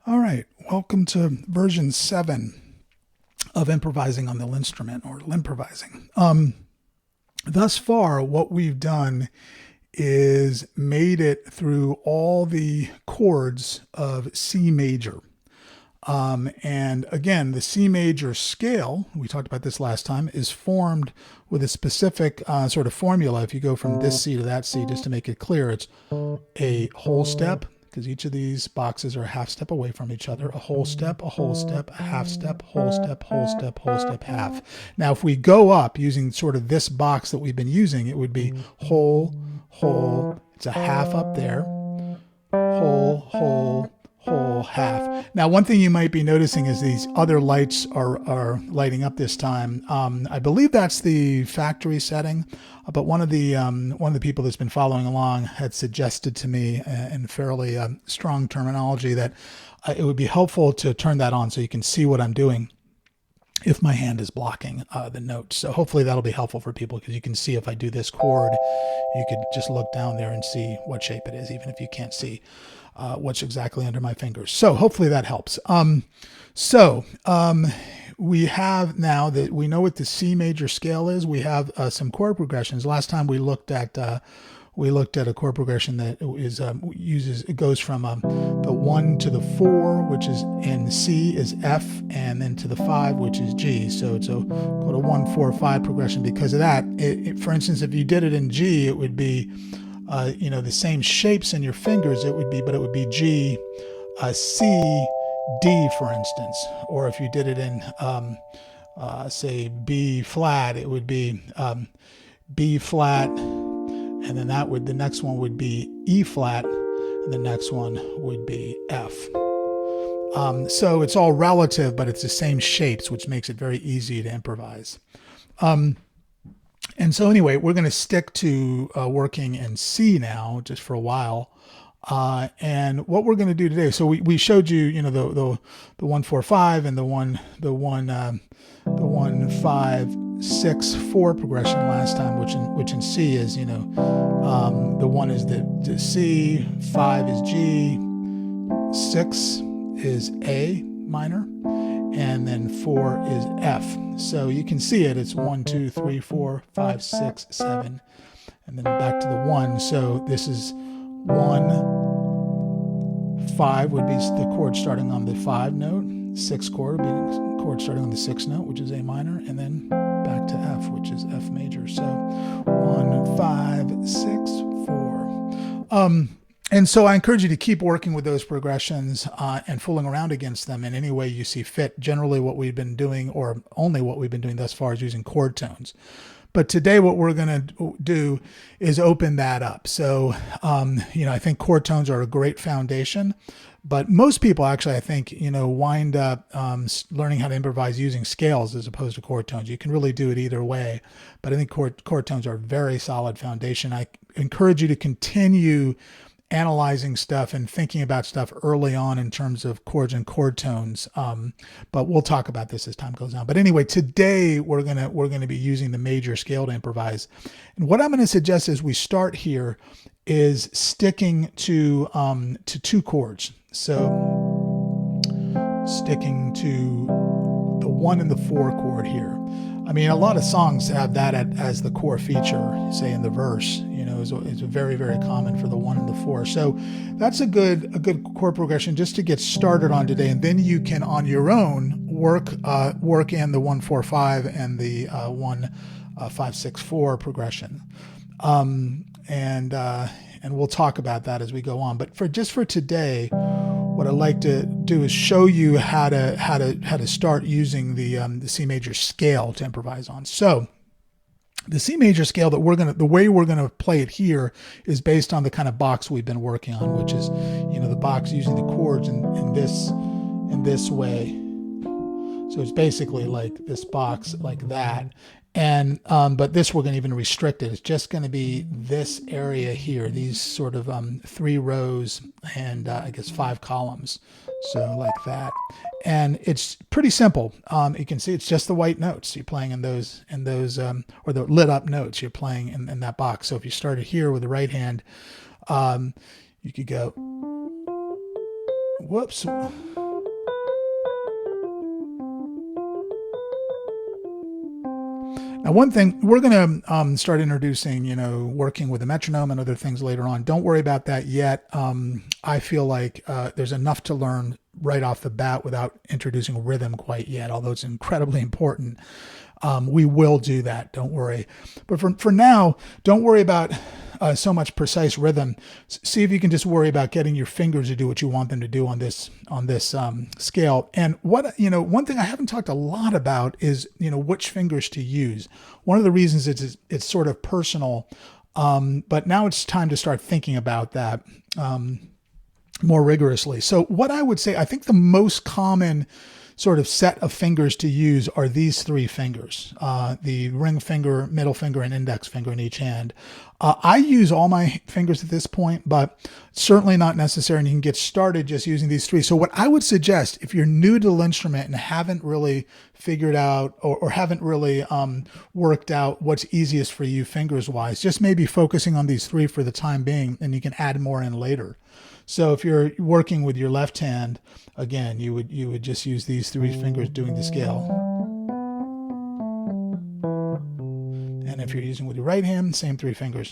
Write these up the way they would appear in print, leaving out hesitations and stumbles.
All right, welcome to version 7 of Improvising on the Linnstrument, or LinnProvising. Thus far, what we've done is made it through all the chords of C major. And again, the C major scale, we talked about this last time, is formed with a specific sort of formula. If you go from this C to that C, just to make it clear, it's a whole step, because each of these boxes are a half step away from each other, a whole step, a whole step, a half step, whole step, whole step, whole step, half. Now, if we go up using sort of this box that we've been using, it would be whole, whole, it's a half up there, whole, whole, whole, half. Now, one thing you might be noticing is these other lights are lighting up this time. I believe that's the factory setting, but one of the people that's been following along had suggested to me in fairly strong terminology that it would be helpful to turn that on so you can see what I'm doing if my hand is blocking the notes. So hopefully that'll be helpful for people, because you can see if I do this chord, you could just look down there and see what shape it is, even if you can't see what's exactly under my fingers. So hopefully that helps. We have, now that we know what the C major scale is, we have some chord progressions. Last time we looked at a chord progression that is it goes from the 1 to the 4, which is in C, is F, and then to the 5, which is G. So it's called a 1, 4, 5 progression. Because of that, for instance, if you did it in G, it would be the same shapes in your fingers. But it would be G, C, D, for instance. Or if you did it in say B flat, it would be B flat, and then the next one would be E flat, and the next one would be F. So it's all relative, but it's the same shapes, which makes it very easy to improvise. And so anyway, we're going to stick to working in C now, just for a while. And what we're going to do today, so we showed you, the 1, 4, 5 and the 1, 5, 6, 4 progression last time, which in C is, the 1 is the C, 5 is G, 6 is A minor, and then 4 is F. So you can see it's 1, 2, 3, 4, 5, 6, 7, and then back to the 1. So this is 1, 5 would be the chord starting on the 5 note, 6 chord would be the chord starting on the 6 note, which is A minor, and then back to F, which is F major. So 1, 5, 6, 4. And so I encourage you to keep working with those progressions and fooling around against them in any way you see fit. Generally what we've been doing, or only what we've been doing thus far, is using chord tones. But today what we're going to do is open that up. So, I think chord tones are a great foundation, but most people actually, I think, wind up learning how to improvise using scales as opposed to chord tones. You can really do it either way, but I think chord tones are a very solid foundation. I encourage you to continue analyzing stuff and thinking about stuff early on in terms of chords and chord tones. But we'll talk about this as time goes on. But anyway, today we're gonna be using the major scale to improvise. And what I'm going to suggest as we start here is sticking to 2 chords. So sticking to the 1 and the 4 chord here. I mean, a lot of songs have that as the core feature, say in the verse, is very, very common for the 1 and the 4. So that's a good chord progression just to get started on today. And then you can, on your own, work in the 1, 4, 5 and the 1, 5, 6, 4 progression. And we'll talk about that as we go on. But for today, what I'd like to do is show you how to start using the C major scale to improvise on. So the C major scale the way we're gonna play it here is based on the kind of box we've been working on, which is the box using the chords in this way. So it's basically like this box like that. And but this we're going to even restrict it. It's just going to be this area here, these sort of 3 rows and I guess 5 columns. So like that. And it's pretty simple. You can see it's just the white notes you're playing in those or the lit up notes you're playing in that box. So if you started here with the right hand, you could go Whoops. Now, one thing, we're going to start introducing, working with the metronome and other things later on. Don't worry about that yet. I feel like there's enough to learn right off the bat without introducing rhythm quite yet, although it's incredibly important. We will do that, don't worry. But for now, don't worry about so much precise rhythm. See if you can just worry about getting your fingers to do what you want them to do on this scale. And one thing I haven't talked a lot about is which fingers to use. One of the reasons it's sort of personal, but now it's time to start thinking about that more rigorously. So what I would say, I think the most common sort of set of fingers to use are these three fingers, the ring finger, middle finger, and index finger in each hand. I use all my fingers at this point, but certainly not necessary, and you can get started just using these three. So what I would suggest, if you're new to Linnstrument and haven't really figured out or haven't really worked out what's easiest for you fingers-wise, just maybe focusing on these three for the time being, and you can add more in later. So if you're working with your left hand, again, you would just use these three fingers doing the scale. And if you're using with your right hand, same three fingers.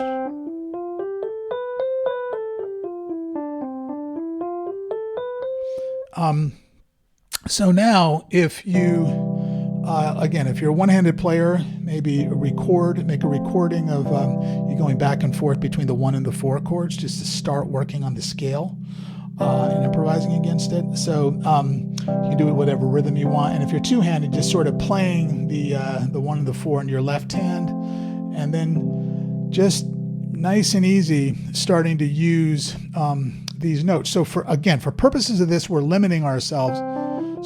So now if you, again, if you're a one-handed player, maybe make a recording of you going back and forth between the 1 and the 4 chords just to start working on the scale and improvising against it. So you can do it whatever rhythm you want. And if you're two-handed, just sort of playing the 1 and the 4 in your left hand, and then just nice and easy starting to use these notes. So for purposes of this, we're limiting ourselves.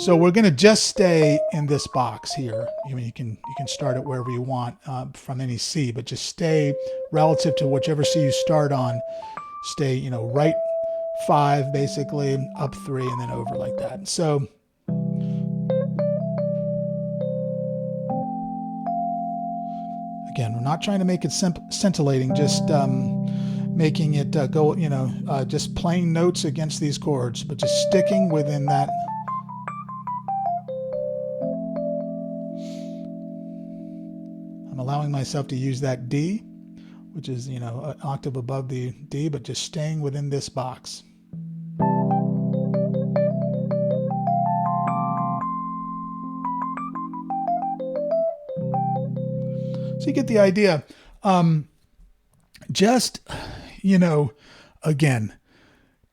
So we're going to just stay in this box here. You can start it wherever you want from any C, but just stay relative to whichever C you start on. Stay, right 5 basically, up 3, and then over like that. So again, we're not trying to make it scintillating, just making it go, just playing notes against these chords, but just sticking within that. I'm allowing myself to use that D, which is, an octave above the D, but just staying within this box. So you get the idea. Just, again,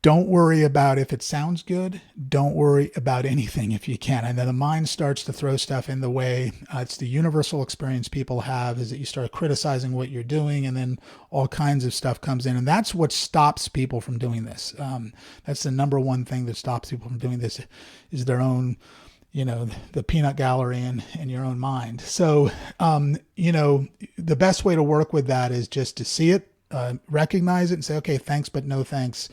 don't worry about if it sounds good. Don't worry about anything if you can. And then the mind starts to throw stuff in the way. It's the universal experience people have, is that you start criticizing what you're doing, and then all kinds of stuff comes in. And that's what stops people from doing this. That's the number one thing that stops people from doing this, is their own, the peanut gallery in your own mind. So, the best way to work with that is just to see it, recognize it, and say, okay, thanks, but no thanks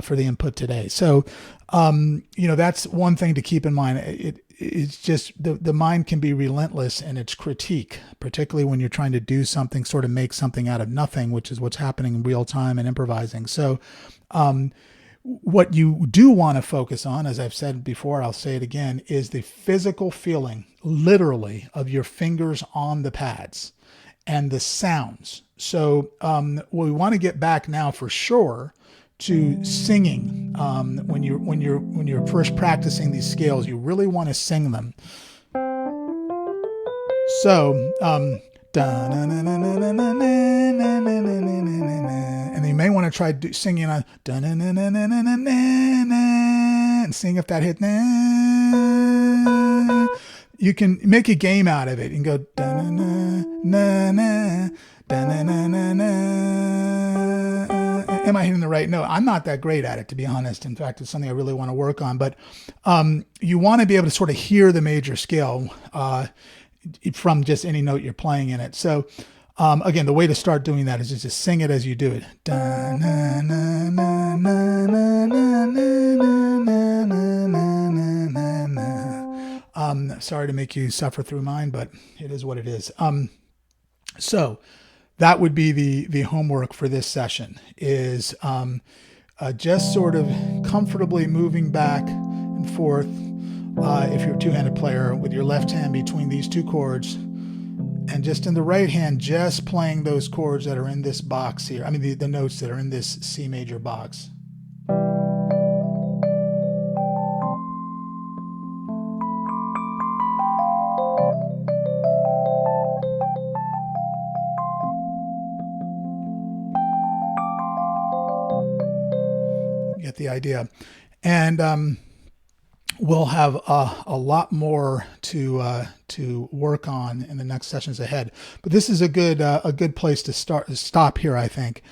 for the input today. So, that's one thing to keep in mind. It's just the mind can be relentless in its critique, particularly when you're trying to do something, sort of make something out of nothing, which is what's happening in real time and improvising. So, what you do want to focus on, as I've said before, I'll say it again, is the physical feeling, literally, of your fingers on the pads and the sounds. So we want to get back now for sure to singing. When you're first practicing these scales, you really want to sing them. So and you may want to try singing on and seeing if that hit. You can make a game out of it. You can go am I hitting the right note? I'm not that great at it, to be honest. In fact, it's something I really want to work on. But you want to be able to sort of hear the major scale from just any note you're playing in it. So again, the way to start doing that is just sing it as you do it. Sorry to make you suffer through mine, but it is what it is. So that would be the homework for this session, is just sort of comfortably moving back and forth if you're a two-handed player with your left hand between these two chords, and just in the right hand just playing those chords that are in this box here. I mean the notes that are in this C major box. Get the idea. And we'll have a lot more to work on in the next sessions ahead. But this is a good place to stop here, I think.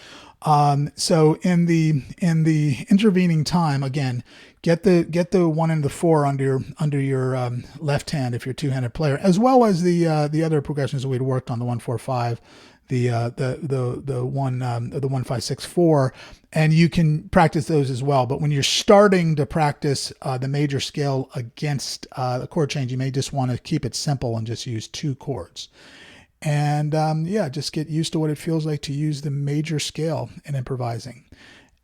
So in the intervening time, again, get the 1 and the 4 under your left hand if you're a two-handed player, as well as the other progressions that we'd worked on, the 1 4 5. The 1 5 6 4, and you can practice those as well. But when you're starting to practice the major scale against the chord change, you may just want to keep it simple and just use 2 chords. And yeah, just get used to what it feels like to use the major scale in improvising.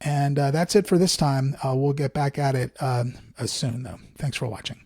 And that's it for this time. We'll get back at it soon, though. Thanks for watching.